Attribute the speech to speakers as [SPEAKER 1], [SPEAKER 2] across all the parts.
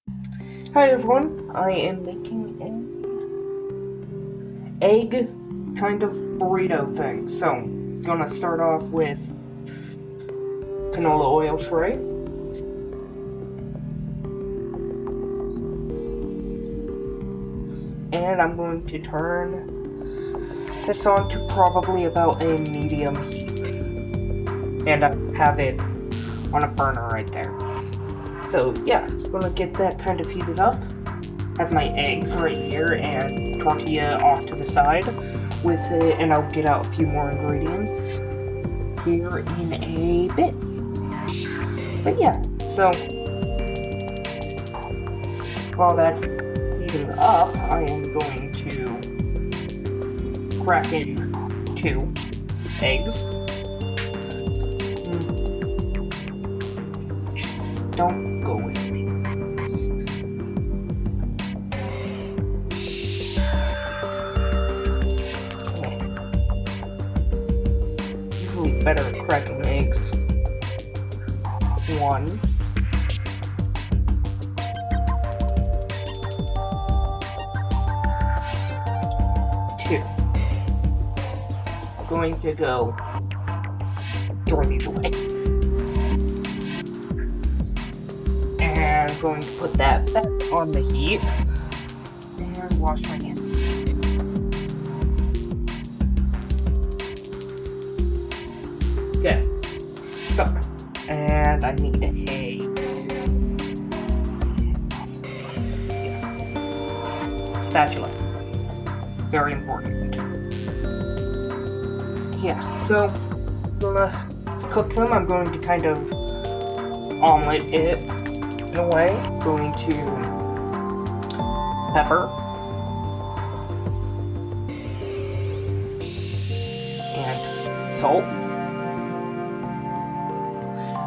[SPEAKER 1] Hi everyone, I am making an egg kind of burrito thing. So, gonna start off with canola oil spray. And I'm going to turn this on to probably about a medium heat. And I have it on a burner right there. So yeah, gonna get that kind of heated up. Have my eggs right here and tortilla off to the side with it, and I'll get out a few more ingredients here in a bit. But yeah, so while that's heating up, I am going to crack in 2 eggs. Don't go with me. Okay. Usually better at cracking eggs. 1. 2. I'm going to go throw these away. And I'm going to put that back on the heat and wash my hands. Okay, so, and I need a spatula. Very important. Yeah, so I'm gonna cook them. I'm going to kind of omelet it in a way. Going to pepper and salt.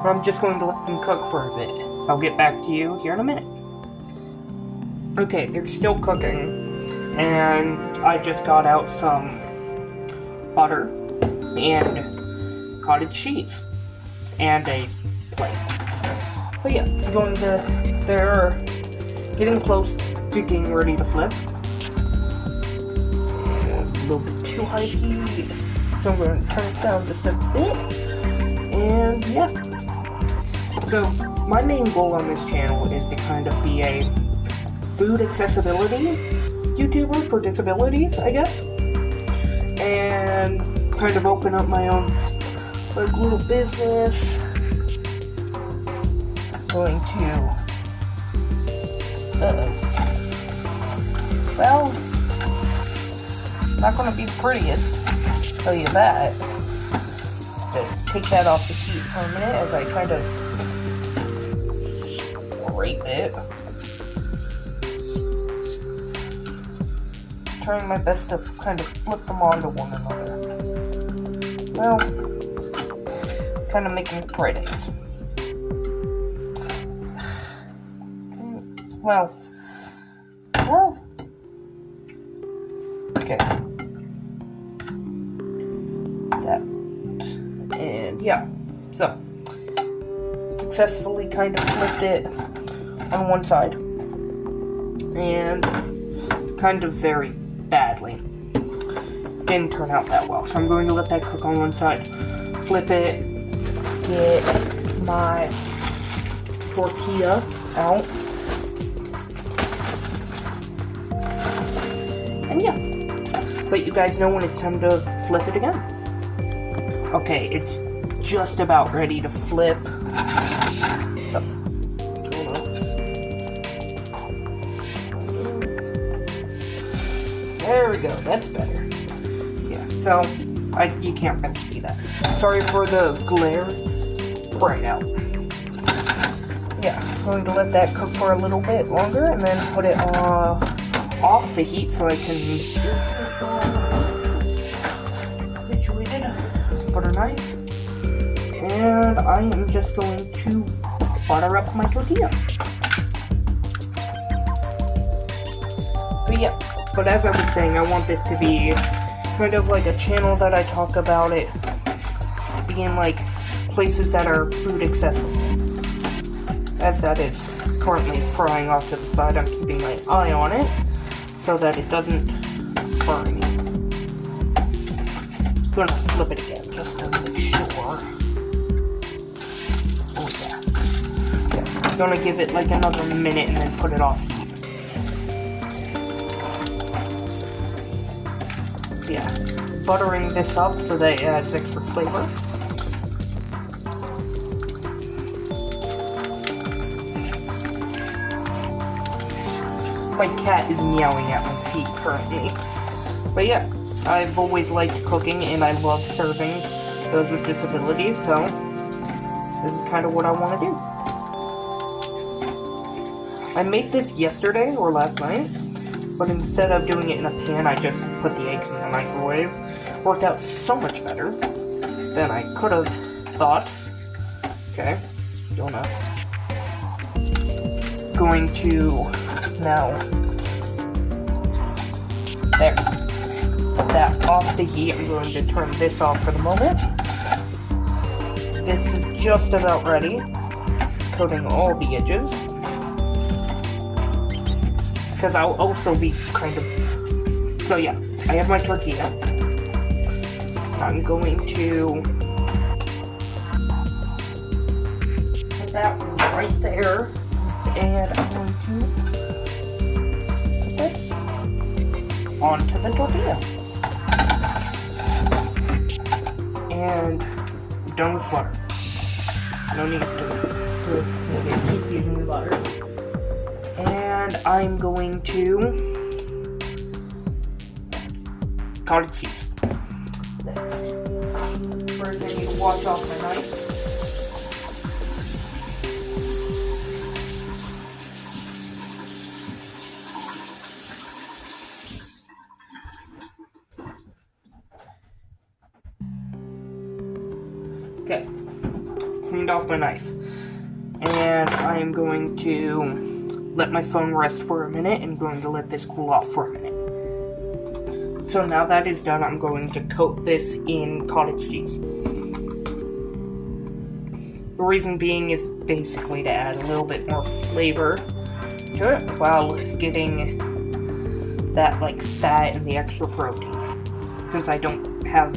[SPEAKER 1] I'm just going to let them cook for a bit. I'll get back to you here in a minute. Okay, they're still cooking, and I just got out some butter and cottage cheese and a plate. But yeah, they're getting close to getting ready to flip. A little bit too high heat, so I'm going to turn it down just a bit. And yeah. So my main goal on this channel is to kind of be a food accessibility YouTuber for disabilities, I guess. And kind of open up my own like little business. Going to well, not going to be the prettiest, I'll tell you that. To take that off the heat for a minute as I kind of scrape it. Trying my best to kind of flip them onto one another. Well, kind of making pretties. Well, okay. That, and yeah, so, successfully kind of flipped it on one side, and kind of very badly. Didn't turn out that well, so I'm going to let that cook on one side, flip it, get my tortilla out, and yeah, but you guys know when it's time to flip it again. Okay, it's just about ready to flip, so, there we go, that's better. Yeah, so, you can't really see that. Sorry for the glare, it's bright out. Yeah, I'm going to let that cook for a little bit longer and then put it off the heat so I can get this all situated. Butter knife. And I am just going to butter up my tortilla. But yeah, but as I was saying, I want this to be kind of like a channel that I talk about it being like places that are food accessible, as that is currently frying off to the side. I'm keeping my eye on it so that it doesn't burn me. I'm gonna flip it again just to make sure. Oh yeah. I'm gonna give it like another minute and then put it off heat. Yeah, buttering this up so that it adds extra flavor. My cat is meowing at my feet currently. But yeah, I've always liked cooking and I love serving those with disabilities, so this is kind of what I want to do. I made this yesterday or last night, but instead of doing it in a pan, I just put the eggs in the microwave. Worked out so much better than I could have thought. Okay, going to now, there, put that off the heat. I'm going to turn this off for the moment. This is just about ready, coating all the edges, because I'll also be kind of, so yeah, I have my tortilla. I'm going to put that right there, and I'm going to put this onto the tortilla. And I'm done with butter. No need to keep using the butter. And I'm going to cottage cheese. Next. First, I need to wash off my knife. Okay, cleaned off my knife, and I'm going to let my phone rest for a minute and going to let this cool off for a minute. So now that is done, I'm going to coat this in cottage cheese. The reason being is basically to add a little bit more flavor to it while getting that like fat and the extra protein. Since I don't have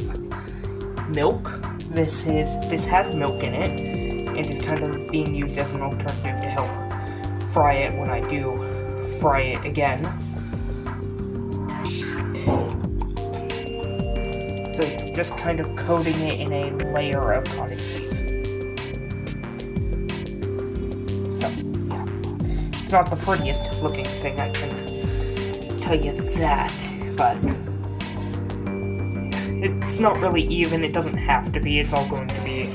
[SPEAKER 1] milk, this has milk in it and is kind of being used as an alternative to help fry it when I do fry it again. So yeah, just kind of coating it in a layer of cottage cheese. So yeah, it's not the prettiest looking thing, I can tell you that, but it's not really even, it doesn't have to be, it's all going to be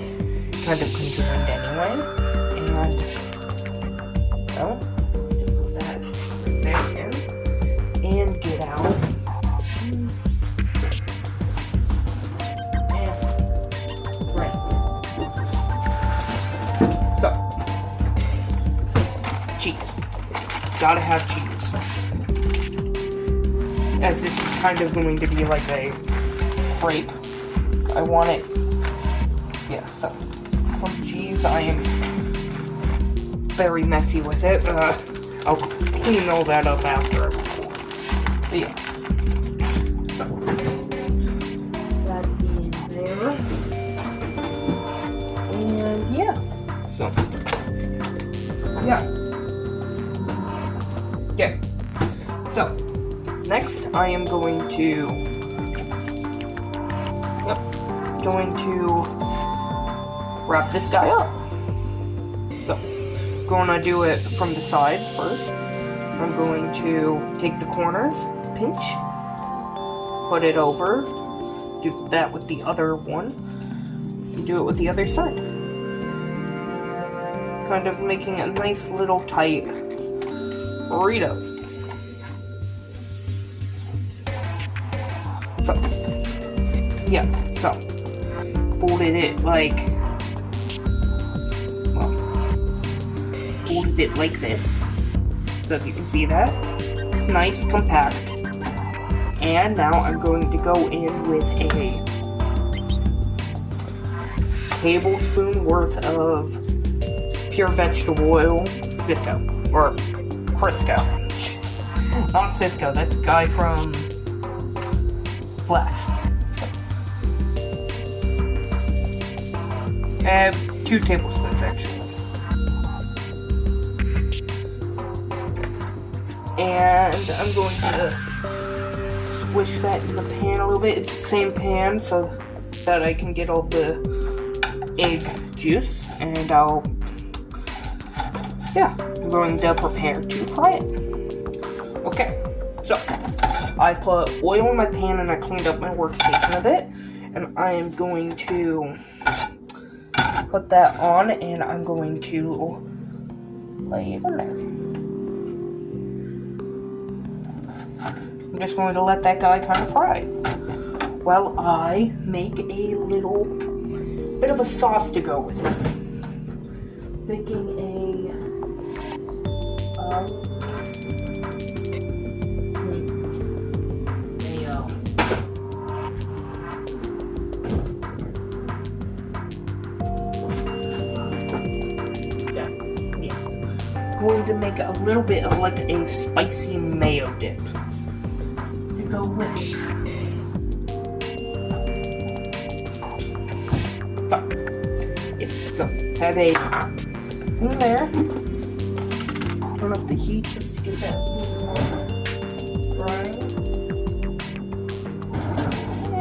[SPEAKER 1] kind of conjoined anyway, and so, put that there in, and get out, and right, so, cheese, gotta have cheese, as this is kind of going to be like a crepe. I want it, yeah, so some cheese. I am very messy with it. I'll clean all that up after. But yeah, so that in there, and yeah, so yeah, okay. So next, I am going to. Going to wrap this guy up. So, going to do it from the sides first. I'm going to take the corners, pinch, put it over, do that with the other one, and do it with the other side. Kind of making a nice little tight burrito. So, yeah, so. Folded it like, well, folded it like this, so if you can see that, it's nice, compact, and now I'm going to go in with a tablespoon worth of pure vegetable oil, Cisco, Or Crisco. Not Cisco, that's a guy from Flash. And 2 tablespoons actually. And I'm going to swish that in the pan a little bit. It's the same pan so that I can get all the egg juice. And I'm going to prepare to fry it. Okay, so I put oil in my pan and I cleaned up my workstation a bit. And I am going to put that on and I'm going to lay it in there. I'm just going to let that guy kind of fry while I make a little bit of a sauce to go with it. Making going to make a little bit of like a spicy mayo dip to go with it. So have a thing there. Turn up the heat just to get that a little more drying.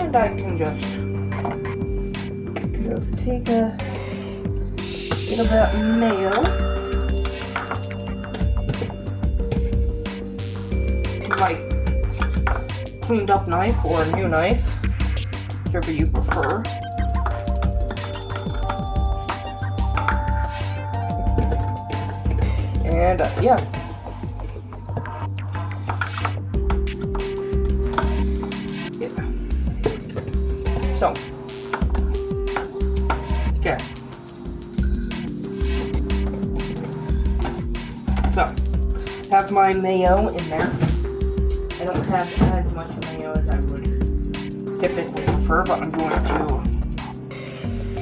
[SPEAKER 1] And I can just take a bit of that mayo. My cleaned up knife or a new knife, whichever you prefer. And yeah. So, okay. So, have my mayo in there. I don't have as much mayo as I would typically prefer, but I'm going to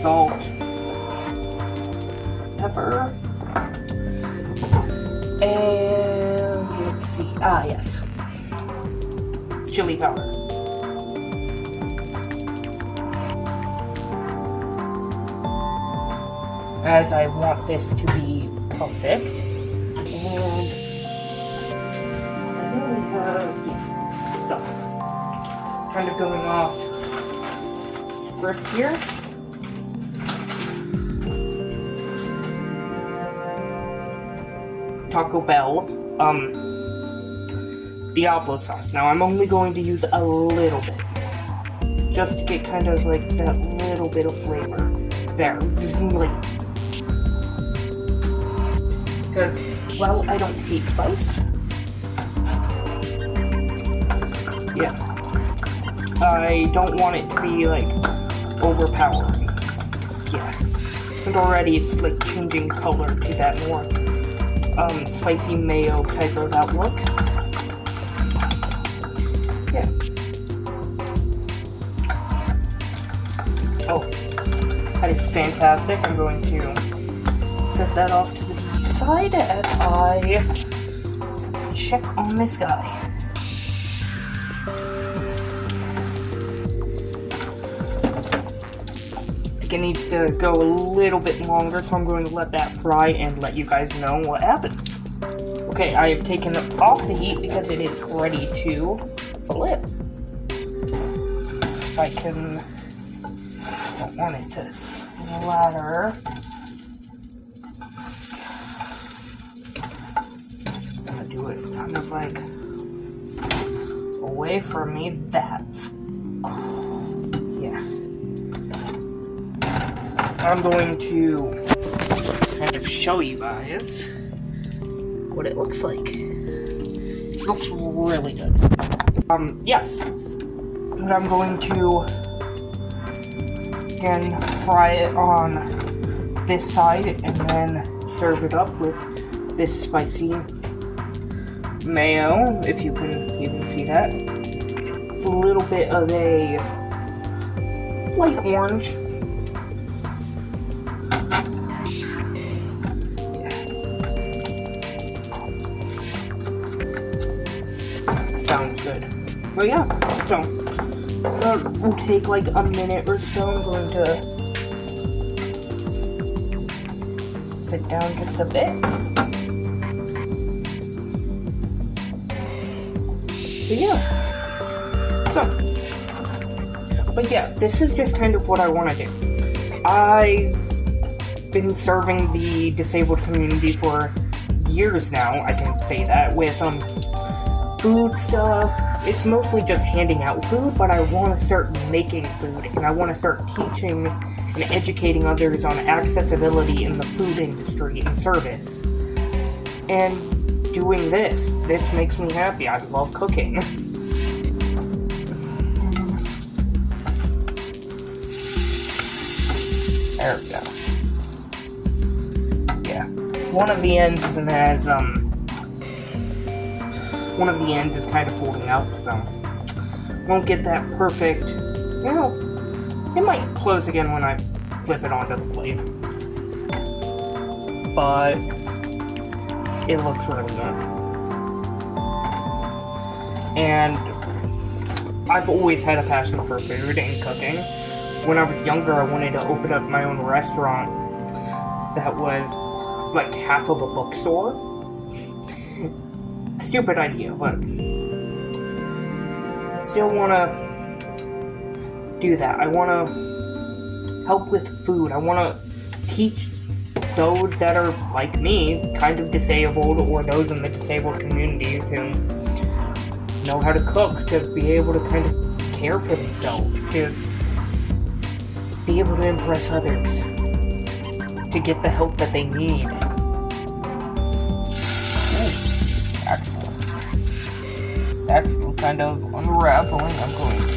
[SPEAKER 1] salt, pepper, and let's see, yes, chili powder. As I want this to be perfect. And so, kind of going off script here. Taco Bell, Diablo sauce. Now I'm only going to use a little bit, just to get kind of like that little bit of flavor there. Because, well, I don't hate spice. Yeah. I don't want it to be, like, overpowering. Yeah. And already it's, like, changing color to that more, spicy mayo type of outlook. Yeah. Oh. That is fantastic. I'm going to set that off to the side as I check on this guy. It needs to go a little bit longer, so I'm going to let that fry and let you guys know what happens. Okay, I have taken it off the heat because it is ready to flip. I don't want it to splatter. I'm gonna do it kind of like away from me. That's I'm going to kind of show you guys what it looks like. It looks really good. Yeah. And I'm going to, again, fry it on this side and then serve it up with this spicy mayo, if you can even see that. It's a little bit of a light orange. sounds good. But yeah, so it will take like a minute or so. I'm going to sit down just a bit. But yeah, this is just kind of what I want to do. I've been serving the disabled community for years now, I can say that, with food stuff. It's mostly just handing out food, but I want to start making food, and I want to start teaching and educating others on accessibility in the food industry and service. And doing this makes me happy. I love cooking. There we go. Yeah. One of the ends is kind of folding out, so won't get that perfect. You know, it might close again when I flip it onto the plate. But it looks really good. And I've always had a passion for food and cooking. When I was younger, I wanted to open up my own restaurant that was like half of a bookstore. Stupid idea, but still want to do that. I want to help with food. I want to teach those that are like me, kind of disabled, or those in the disabled community who know how to cook, to be able to kind of care for themselves, to be able to impress others, to get the help that they need. Actually kind of unraveling. I'm going to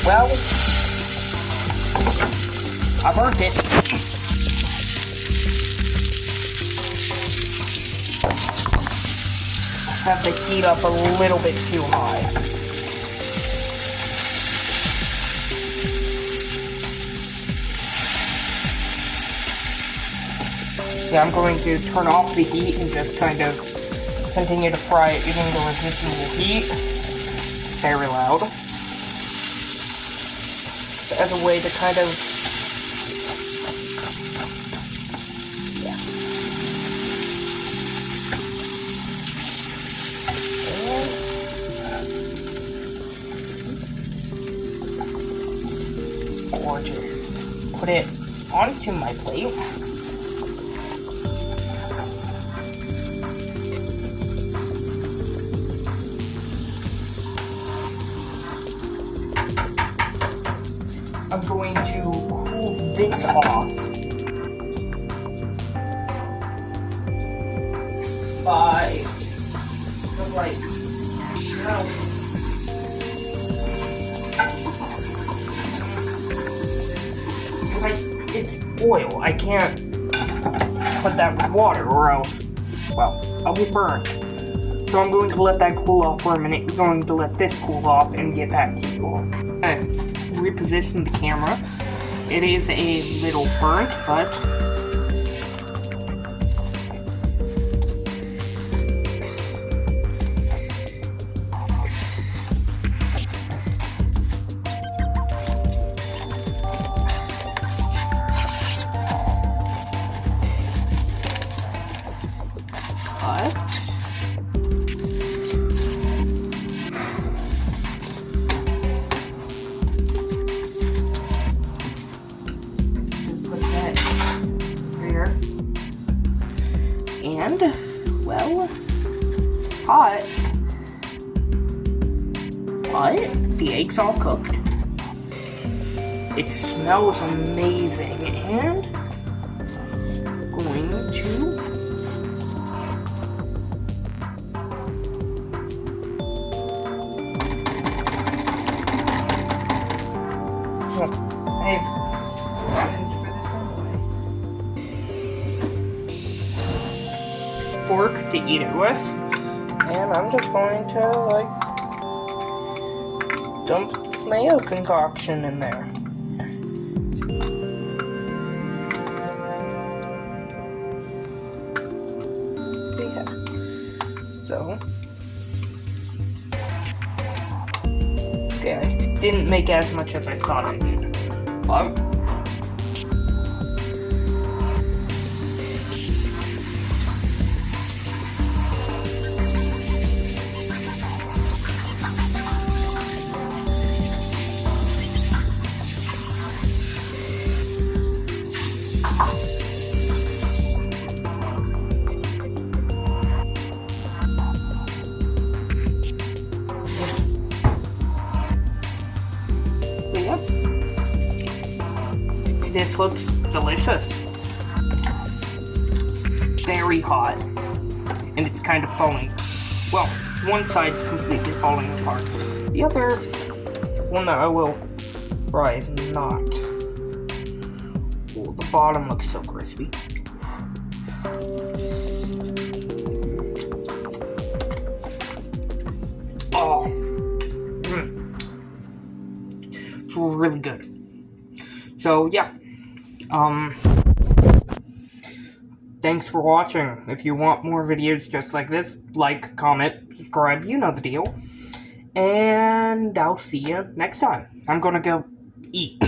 [SPEAKER 1] well, I burnt it. Have the heat up a little bit too high. Yeah, I'm going to turn off the heat and just kind of continue to fry it using the residual heat. Very loud. As a way to kind of... yeah. Gorgeous. Put it onto my plate. I'm going to cool this off by like, it's oil. I can't put that with water or else, well, I will burn. So I'm going to let that cool off for a minute. I'm going to let this cool off and get back to you all. Okay. Reposition the camera. It is a little burnt, but and, well, hot, but the egg's all cooked. It smells amazing, and going to fork to eat it with, and I'm just going to like dump this mayo concoction in there. Yeah. So, okay, I didn't make as much as I thought I did. But yep. This looks delicious. Very hot. And it's kind of falling. Well, one side's completely falling apart. The other one that I will fry is not. Oh, the bottom looks so crispy. Oh. It's really good. So, yeah. Thanks for watching. If you want more videos just like this, like, comment, subscribe, you know the deal. And I'll see you next time. I'm gonna go eat.